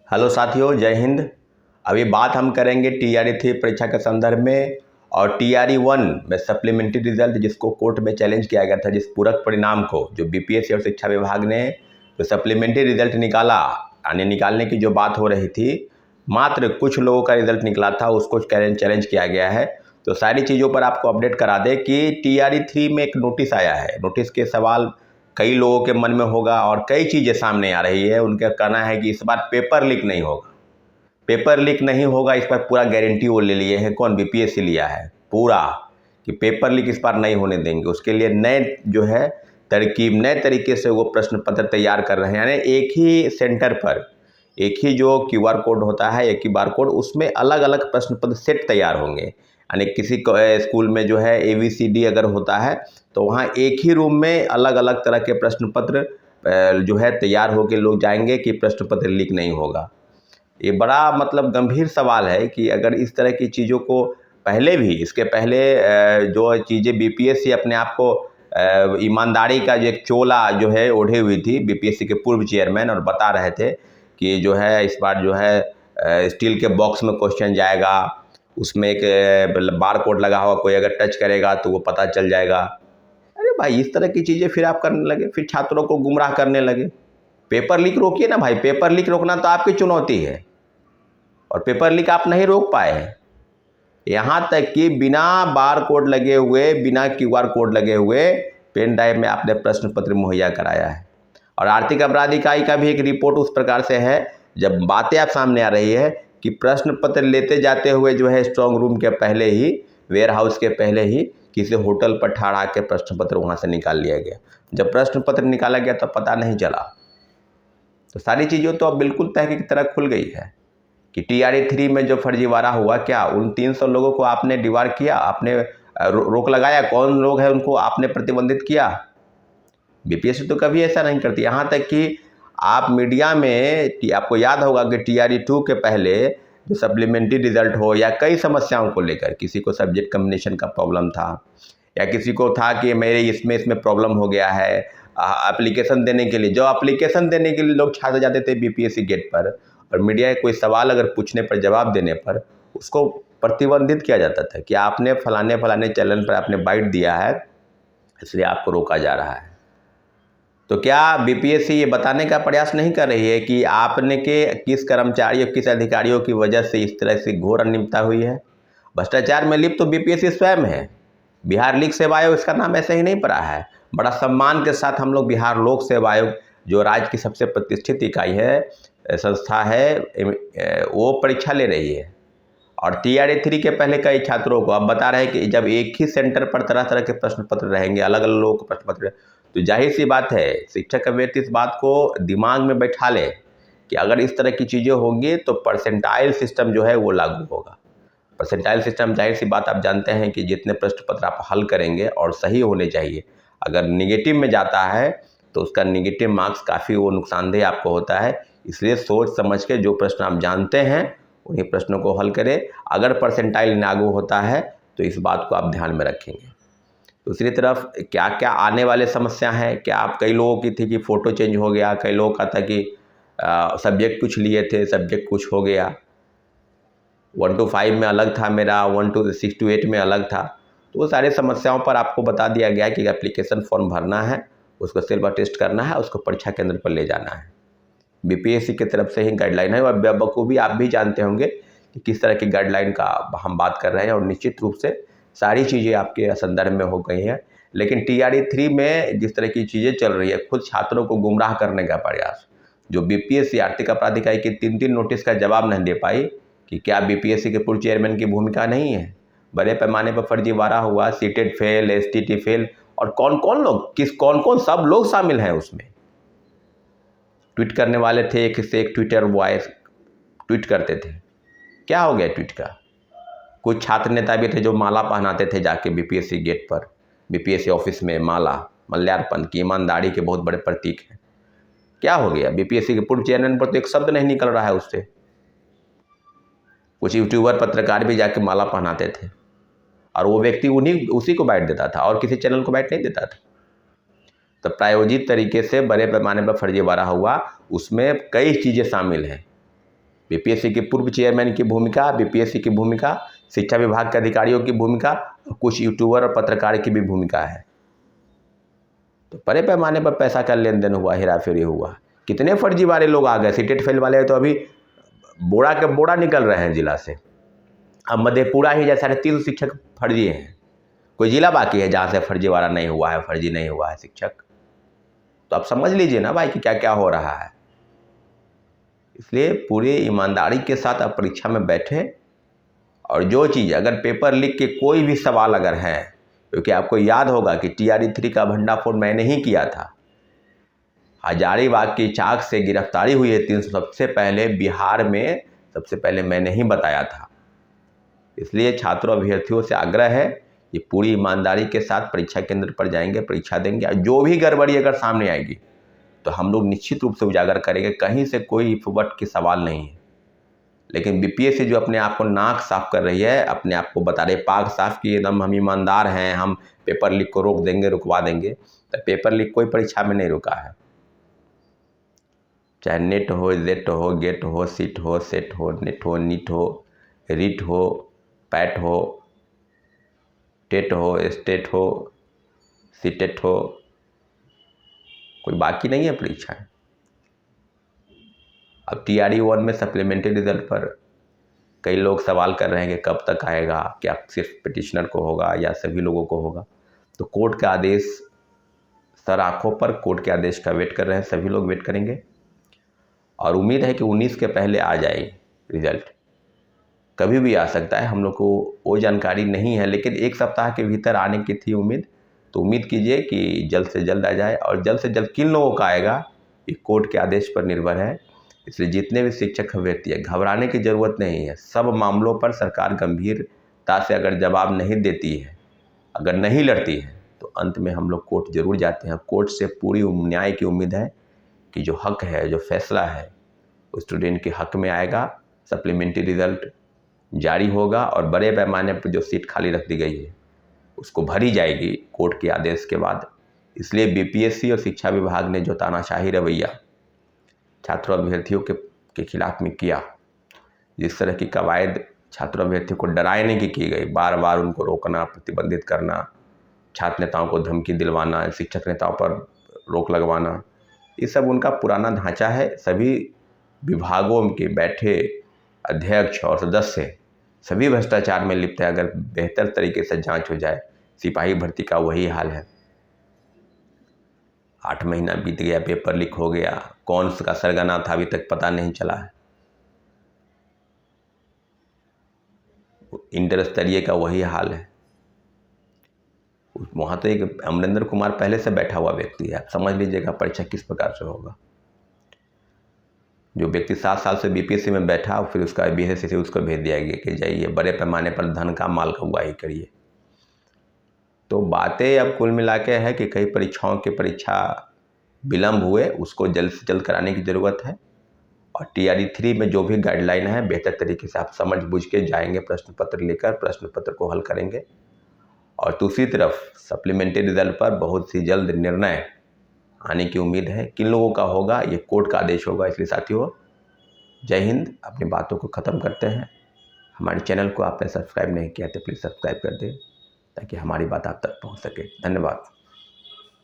Hello साथियों, जय हिंद। अभी बात हम करेंगे TRE 3 परीक्षा के संदर्भ में और TRE 1 में सप्लीमेंट्री रिजल्ट जिसको कोर्ट में चैलेंज किया गया था, जिस पूरक परिणाम को जो BPSC और शिक्षा विभाग ने जो सप्लीमेंट्री रिजल्ट निकाला, यानी निकालने की जो बात हो रही थी, मात्र कुछ लोगों का रिजल्ट निकला था, उसको चैलेंज किया गया है। तो सारी चीज़ों पर आपको अपडेट करा दें कि TRE 3 में एक नोटिस आया है। नोटिस के सवाल कई लोगों के मन में होगा और कई चीज़ें सामने आ रही है। उनका कहना है कि इस बार पेपर लीक नहीं होगा, पेपर लीक नहीं होगा, इस पर पूरा गारंटी वो ले लिए हैं। कौन? BPSC लिया है पूरा कि पेपर लीक इस बार नहीं होने देंगे। उसके लिए नए जो है तरकीब, नए तरीके से वो प्रश्न पत्र तैयार कर रहे हैं। यानी एक ही सेंटर पर एक ही जो QR कोड होता है, एक ही बार कोड, उसमें अलग अलग प्रश्न पत्र सेट तैयार होंगे। यानी किसी स्कूल में जो है ABCD अगर होता है तो वहाँ एक ही रूम में अलग अलग तरह के प्रश्न पत्र जो है तैयार होकर लोग जाएंगे कि प्रश्न पत्र लीक नहीं होगा। ये बड़ा मतलब गंभीर सवाल है कि अगर इस तरह की चीज़ों को पहले भी, इसके पहले जो चीज़ें BPSC अपने आप को ईमानदारी का जो एक चोला जो है ओढ़े हुई थी, BPSC के पूर्व चेयरमैन, और बता रहे थे कि जो है इस बार जो है स्टील के बॉक्स में क्वेश्चन जाएगा, उसमें एक बार कोड लगा हुआ, कोई अगर टच करेगा तो वो पता चल जाएगा। अरे भाई, इस तरह की चीज़ें फिर आप करने लगे, फिर छात्रों को गुमराह करने लगे। पेपर लीक रोकिए ना भाई, पेपर लीक रोकना तो आपकी चुनौती है और पेपर लीक आप नहीं रोक पाए। यहाँ तक कि बिना बार कोड लगे हुए, बिना QR कोड लगे हुए पेन ड्राइव में आपने प्रश्न पत्र मुहैया कराया है। और आर्थिक अपराध इकाई का भी एक रिपोर्ट उस प्रकार से है, जब बातें आप सामने आ रही है कि प्रश्न पत्र लेते जाते हुए जो है स्ट्रांग रूम के पहले ही, वेयर हाउस के पहले ही किसी होटल पर ठहरा के प्रश्न पत्र वहाँ से निकाल लिया गया। जब प्रश्न पत्र निकाला गया तो पता नहीं चला। तो सारी चीज़ों तो अब बिल्कुल तहकीक की तरह खुल गई है कि TRE 3 में जो फर्जीवाड़ा हुआ, क्या उन 300 लोगों को आपने डिवार किया, आपने रोक लगाया? कौन लोग हैं उनको आपने प्रतिबंधित किया? BPSC तो कभी ऐसा नहीं करती। यहाँ तक कि आप मीडिया में, आपको याद होगा कि TRE 2 के पहले जो सप्लीमेंट्री रिजल्ट हो या कई समस्याओं को लेकर, किसी को सब्जेक्ट कम्बिनेशन का प्रॉब्लम था या किसी को था कि मेरे इसमें प्रॉब्लम हो गया है, एप्लीकेशन देने के लिए, जो एप्लीकेशन देने के लिए लोग छात्र जाते थे BPSC गेट पर, और मीडिया कोई सवाल अगर पूछने पर, जवाब देने पर उसको प्रतिबंधित किया जाता था कि आपने फलाने चैनल पर आपने बाइट दिया है, इसलिए आपको रोका जा रहा है। तो क्या BPSC ये बताने का प्रयास नहीं कर रही है कि आपने के किस कर्मचारियों, किस अधिकारियों की वजह से इस तरह से घोर अनियमितता हुई है? भ्रष्टाचार में लिप्त तो BPSC स्वयं है। बिहार लीग सेवा आयोग इसका नाम ऐसे ही नहीं पड़ा है। बड़ा सम्मान के साथ हम लोग बिहार लोक सेवा आयोग, जो राज्य की सबसे प्रतिष्ठित इकाई है, संस्था है, वो परीक्षा ले रही है। और TRE 3 के पहले कई छात्रों को अब बता रहे हैं कि जब एक ही सेंटर पर तरह तरह के प्रश्न पत्र रहेंगे, अलग अलग लोगों के प्रश्न पत्र, तो जाहिर सी बात है शिक्षक अभ्यर्थी इस बात को दिमाग में बैठा ले कि अगर इस तरह की चीज़ें होंगी तो परसेंटाइल सिस्टम जो है वो लागू होगा। परसेंटाइल सिस्टम, जाहिर सी बात आप जानते हैं कि जितने प्रश्न पत्र आप हल करेंगे और सही होने चाहिए, अगर निगेटिव में जाता है तो उसका निगेटिव मार्क्स काफ़ी वो नुकसानदेह आपको होता है। इसलिए सोच समझ के जो प्रश्न आप जानते हैं उन्हीं प्रश्नों को हल करें। अगर परसेंटाइल लागू होता है तो इस बात को आप ध्यान में रखेंगे। दूसरी तरफ क्या क्या आने वाले समस्या हैं, क्या आप, कई लोगों की थी कि फ़ोटो चेंज हो गया, कई लोगों का था कि सब्जेक्ट कुछ लिए थे, सब्जेक्ट कुछ हो गया, 1 to 5 में अलग था मेरा, 1 to 6 to 8 में अलग था। तो वो सारी समस्याओं पर आपको बता दिया गया कि एप्लीकेशन फॉर्म भरना है, उसको सिल्वर टेस्ट करना है, उसको परीक्षा केंद्र पर ले जाना है। BPSC की तरफ से ही गाइडलाइन है और बखूबी आप भी जानते होंगे कि किस तरह की गाइडलाइन का हम बात कर रहे हैं, और निश्चित रूप से सारी चीज़ें आपके संदर्भ में हो गई हैं। लेकिन TRE 3 में जिस तरह की चीज़ें चल रही है, खुद छात्रों को गुमराह करने का प्रयास, जो BPSC आर्थिक अपराध इकाई की 3 नोटिस का जवाब नहीं दे पाई, कि क्या BPSC के पूर्व चेयरमैन की भूमिका नहीं है? बड़े पैमाने पर फर्जीवाड़ा हुआ, सीटेट फेल, STT फेल, और कौन कौन लोग, कौन कौन सब लोग शामिल हैं उसमें। ट्वीट करने वाले थे, एक से एक ट्विटर बॉयज ट्वीट करते थे। क्या हो गया ट्वीट का? कुछ छात्र नेता भी थे जो माला पहनाते थे जाके BPSC गेट पर, BPSC ऑफिस में माला, मल्यार्पण की ईमानदारी के बहुत बड़े प्रतीक हैं। क्या हो गया? BPSC के पूर्व चेयरमैन पर तो एक शब्द नहीं निकल रहा है उससे। कुछ यूट्यूबर, पत्रकार भी जाके माला पहनाते थे और वो व्यक्ति उसी को बाइट देता था और किसी चैनल को बाइट नहीं देता था। तो प्रायोजित तरीके से बड़े पैमाने पर फर्जीवाड़ा हुआ, उसमें कई चीज़ें शामिल हैं। बीपीएससी के पूर्व चेयरमैन की भूमिका, बीपीएससी की भूमिका, शिक्षा विभाग के अधिकारियों की भूमिका और कुछ यूट्यूबर और पत्रकार की भी भूमिका है। तो बड़े पैमाने पर पैसा का लेन देन हुआ, हेरा फेरी हुआ। कितने फर्जी वाले लोग आ गए, सीटेट फेल वाले तो अभी बोड़ा के बोड़ा निकल रहे हैं जिला से। अब मधेपुरा ही जैसे 350 शिक्षक फर्जी हैं। कोई जिला बाकी है जहाँ से फर्जी वाला नहीं हुआ है, फर्जी नहीं हुआ है शिक्षक? तो आप समझ लीजिए ना भाई कि क्या क्या हो रहा है। इसलिए पूरी ईमानदारी के साथ आप परीक्षा में बैठे और जो चीज़ अगर पेपर लिख के कोई भी सवाल अगर है, क्योंकि आपको याद होगा कि TRE 3 का भंडाफोड़ मैंने ही किया था। हजारीबाग की चाक से गिरफ्तारी हुई है 300, सबसे पहले बिहार में सबसे पहले मैंने ही बताया था। इसलिए छात्रों अभ्यर्थियों से आग्रह है कि पूरी ईमानदारी के साथ परीक्षा केंद्र पर जाएंगे, परीक्षा देंगे और जो भी गड़बड़ी अगर सामने आएगी तो हम लोग निश्चित रूप से उजागर करेंगे। कहीं से कोई फुबट की सवाल नहीं है। लेकिन बीपीएससी जो अपने आप को नाक साफ कर रही है, अपने आप को बता रहे पाक साफ कि एकदम हम ईमानदार हैं, हम पेपर लीक को रोक देंगे, रुकवा देंगे, तो पेपर लीक कोई परीक्षा में नहीं रुका है। चाहे नेट हो, जेट हो, गेट हो, सीट हो, सेट हो, नेट हो, नीट हो, रीट हो, पैट हो, टेट हो, स्टेट हो, सीटेट हो, कोई बाकी नहीं है परीक्षाएं। अब TRE 1 में सप्लीमेंट्री रिजल्ट पर कई लोग सवाल कर रहे हैं कि कब तक आएगा, क्या सिर्फ पिटिशनर को होगा या सभी लोगों को होगा। तो कोर्ट का आदेश सर आंखों पर, कोर्ट के आदेश का वेट कर रहे हैं, सभी लोग वेट करेंगे और उम्मीद है कि 19 के पहले आ जाए रिजल्ट। कभी भी आ सकता है, हम लोग को वो जानकारी नहीं है, लेकिन एक सप्ताह के भीतर आने की थी उम्मीद। तो उम्मीद कीजिए कि जल्द से जल्द आ जाए और जल्द से जल्द किन लोगों का आएगा ये कोर्ट के आदेश पर निर्भर है। इसलिए जितने भी शिक्षक अभ्यर्थी है, घबराने की ज़रूरत नहीं है। सब मामलों पर सरकार गंभीरता से अगर जवाब नहीं देती है, अगर नहीं लड़ती है, तो अंत में हम लोग कोर्ट जरूर जाते हैं। कोर्ट से पूरी न्याय की उम्मीद है कि जो हक है, जो फैसला है उस स्टूडेंट के हक में आएगा। सप्लीमेंट्री रिजल्ट जारी होगा और बड़े पैमाने पर जो सीट खाली रख दी गई है उसको भरी जाएगी कोर्ट के आदेश के बाद। इसलिए बीपीएससी और शिक्षा विभाग ने जो तानाशाही रवैया छात्रों अभ्यर्थियों के खिलाफ में किया, जिस तरह की कवायद छात्रों अभ्यर्थियों को डराने की गई, बार बार उनको रोकना, प्रतिबंधित करना, छात्र नेताओं को धमकी दिलवाना, शिक्षक नेताओं पर रोक लगवाना, ये सब उनका पुराना ढांचा है। सभी विभागों के बैठे अध्यक्ष और सदस्य सभी भ्रष्टाचार में लिप्त है। अगर बेहतर तरीके से जांच हो जाए, सिपाही भर्ती का वही हाल है। 8 महीना बीत गया, पेपर लीक हो गया, कौन सा सरगना था अभी तक पता नहीं चला है। इंटर स्तरीय का वही हाल है। वहाँ तो एक अमरेंद्र कुमार पहले से बैठा हुआ व्यक्ति है। आप समझ लीजिएगा परीक्षा किस प्रकार से होगा। जो व्यक्ति 7 साल से बीपीएससी में बैठा, फिर उसका बीएससी से उसको भेज दिया गया कि जाइए बड़े पैमाने पर धन का माल का उगाही करिए। तो बातें अब कुल मिला के है कि कई परीक्षाओं के परीक्षा विलम्ब हुए, उसको जल्द से जल्द कराने की ज़रूरत है। और TRE 3 में जो भी गाइडलाइन है बेहतर तरीके से आप समझ बूझ के जाएंगे, प्रश्न पत्र लेकर प्रश्न पत्र को हल करेंगे। और दूसरी तरफ सप्लीमेंट्री रिजल्ट पर बहुत सी जल्द निर्णय आने की उम्मीद है। किन लोगों का होगा ये कोर्ट का आदेश होगा। इसलिए साथियों, जय हिंद। अपनी बातों को ख़त्म करते हैं। हमारे चैनल को आपने सब्सक्राइब नहीं किया तो प्लीज़ सब्सक्राइब कर दें ताकि हमारी बात आप तक पहुंच सके। धन्यवाद।